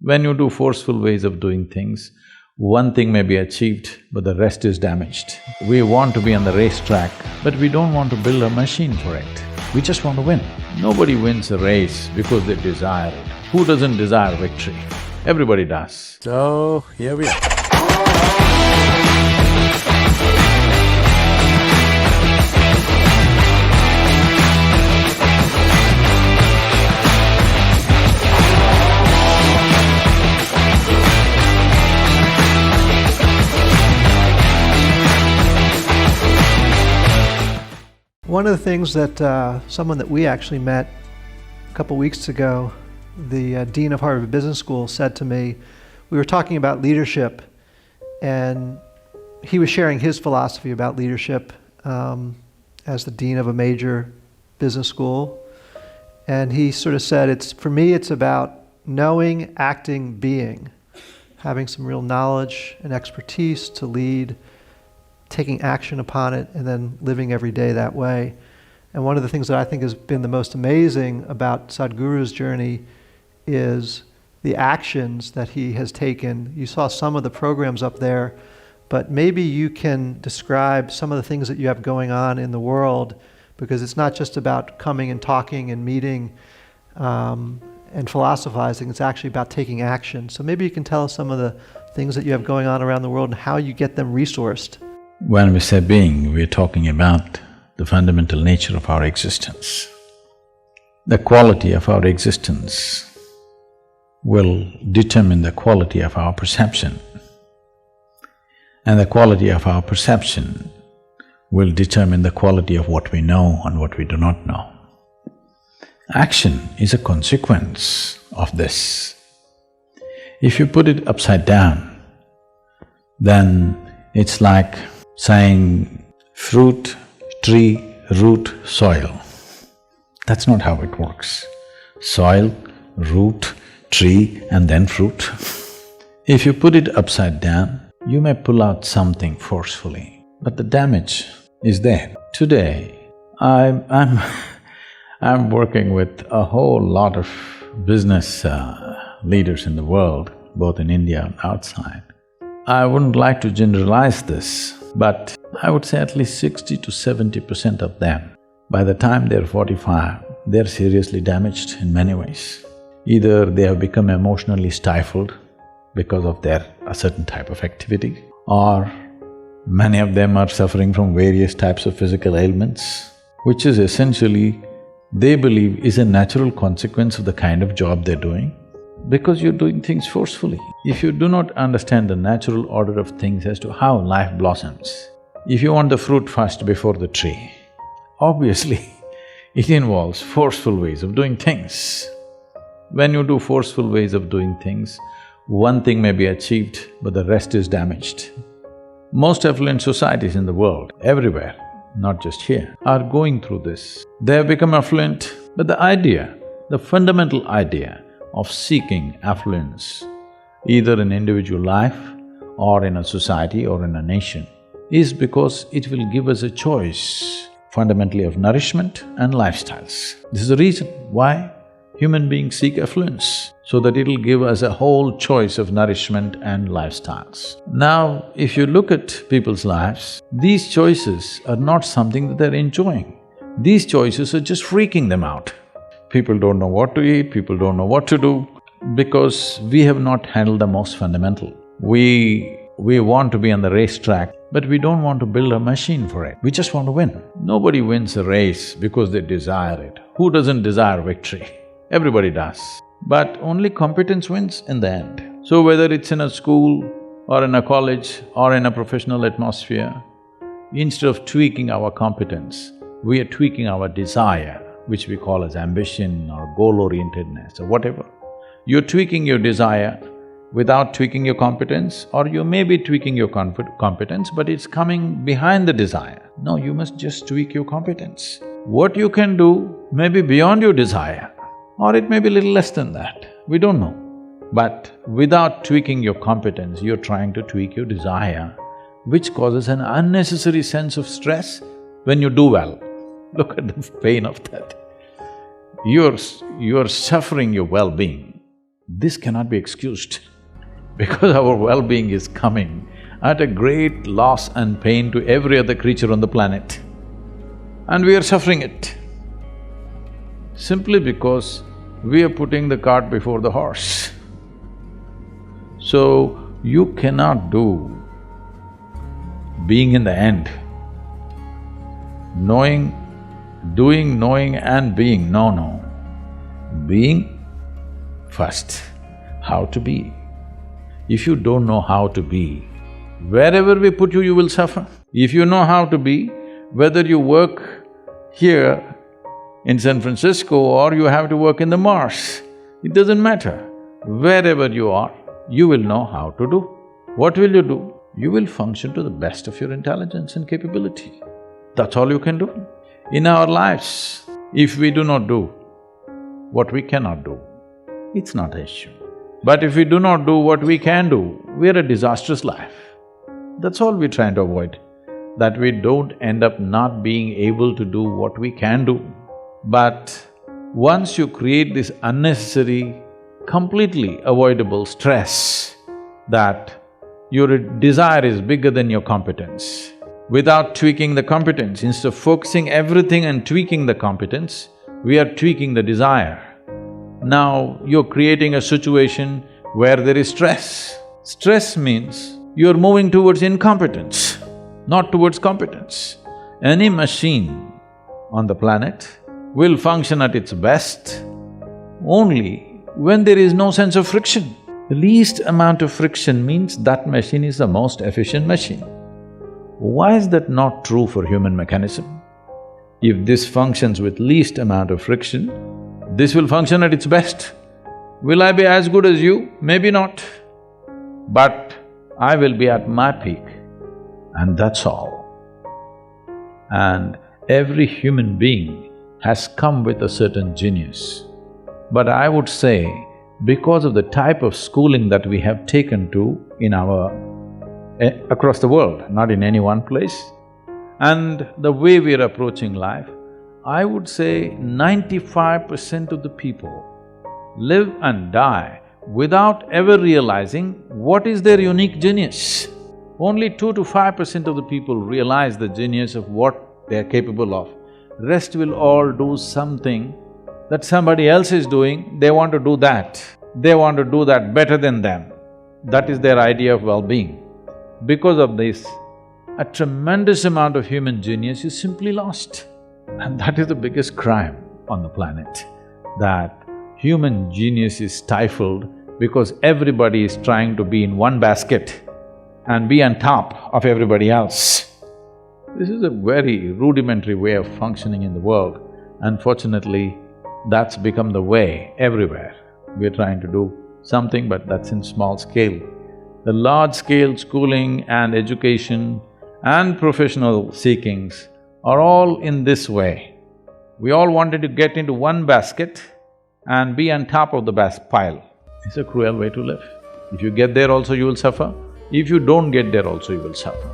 When you do forceful ways of doing things, one thing may be achieved, but the rest is damaged. We want to be on the racetrack, but we don't want to build a machine for it. We just want to win. Nobody wins a race because they desire it. Who doesn't desire victory? Everybody does. So, here we are. One of the things that someone that we actually met a couple weeks ago, the Dean of Harvard Business School, said to me, we were talking about leadership, and he was sharing his philosophy about leadership as the dean of a major business school. And he sort of said, for me, it's about knowing, acting, being, having some real knowledge and expertise to lead, taking action upon it, and then living every day that way. And one of the things that I think has been the most amazing about Sadhguru's journey is the actions that he has taken. You saw some of the programs up there, but maybe you can describe some of the things that you have going on in the world, because it's not just about coming and talking and meeting and philosophizing, it's actually about taking action. So maybe you can tell us some of the things that you have going on around the world and how you get them resourced. When we say being, we're talking about the fundamental nature of our existence. The quality of our existence will determine the quality of our perception, and the quality of our perception will determine the quality of what we know and what we do not know. Action is a consequence of this. If you put it upside down, then it's like saying fruit, tree, root, soil. That's not how it works. Soil, root, tree, and then fruit. If you put it upside down, you may pull out something forcefully, but the damage is there. Today, I'm working with a whole lot of business leaders in the world, both in India and outside. I wouldn't like to generalize this, but I would say at least 60 to 70% of them, by the time they're 45, they're seriously damaged in many ways. Either they have become emotionally stifled because of a certain type of activity, or many of them are suffering from various types of physical ailments, which is essentially, they believe, is a natural consequence of the kind of job they're doing, because you're doing things forcefully. If you do not understand the natural order of things as to how life blossoms, if you want the fruit first before the tree, obviously it involves forceful ways of doing things. When you do forceful ways of doing things, one thing may be achieved, but the rest is damaged. Most affluent societies in the world, everywhere, not just here, are going through this. They have become affluent, but the fundamental idea of seeking affluence, either in individual life or in a society or in a nation, is because it will give us a choice fundamentally of nourishment and lifestyles. This is the reason why human beings seek affluence, so that it'll give us a whole choice of nourishment and lifestyles. Now, if you look at people's lives, these choices are not something that they're enjoying. These choices are just freaking them out. People don't know what to eat, people don't know what to do, because we have not handled the most fundamental. We want to be on the racetrack, but we don't want to build a machine for it. We just want to win. Nobody wins a race because they desire it. Who doesn't desire victory? Everybody does. But only competence wins in the end. So whether it's in a school or in a college or in a professional atmosphere, instead of tweaking our competence, we are tweaking our desire, which we call as ambition or goal-orientedness or whatever. You're tweaking your desire without tweaking your competence, or you may be tweaking your competence, but it's coming behind the desire. No, you must just tweak your competence. What you can do may be beyond your desire, or it may be a little less than that, we don't know. But without tweaking your competence, you're trying to tweak your desire, which causes an unnecessary sense of stress when you do well. Look at the pain of that. You're suffering your well-being This cannot be excused because our well-being is coming at a great loss and pain to every other creature on the planet. And we are suffering it simply because we are putting the cart before the horse. So, you cannot do being in the end. Doing, knowing and being, no. Being first. How to be. If you don't know how to be, wherever we put you, you will suffer. If you know how to be, whether you work here in San Francisco or you have to work in the Mars, it doesn't matter. Wherever you are, you will know how to do. What will you do? You will function to the best of your intelligence and capability. That's all you can do. In our lives, if we do not do what we cannot do, it's not an issue. But if we do not do what we can do, we're a disastrous life. That's all we're trying to avoid, that we don't end up not being able to do what we can do. But once you create this unnecessary, completely avoidable stress that your desire is bigger than your competence, without tweaking the competence, instead of focusing everything and tweaking the competence, we are tweaking the desire. Now, you're creating a situation where there is stress. Stress means you're moving towards incompetence, not towards competence. Any machine on the planet will function at its best only when there is no sense of friction. The least amount of friction means that machine is the most efficient machine. Why is that not true for human mechanism? If this functions with least amount of friction, this will function at its best. Will I be as good as you? Maybe not. But I will be at my peak, and that's all. And every human being has come with a certain genius. But I would say, because of the type of schooling that we have taken to in across the world, not in any one place, and the way we are approaching life, I would say 95% of the people live and die without ever realizing what is their unique genius. Only 2 to 5% of the people realize the genius of what they are capable of. Rest will all do something that somebody else is doing, they want to do that. They want to do that better than them. That is their idea of well-being. Because of this, a tremendous amount of human genius is simply lost. And that is the biggest crime on the planet, that human genius is stifled because everybody is trying to be in one basket and be on top of everybody else. This is a very rudimentary way of functioning in the world. Unfortunately, that's become the way everywhere. We're trying to do something, but that's in small scale. The large-scale schooling and education and professional seekings are all in this way. We all wanted to get into one basket and be on top of the pile. It's a cruel way to live. If you get there also, you will suffer. If you don't get there also, you will suffer.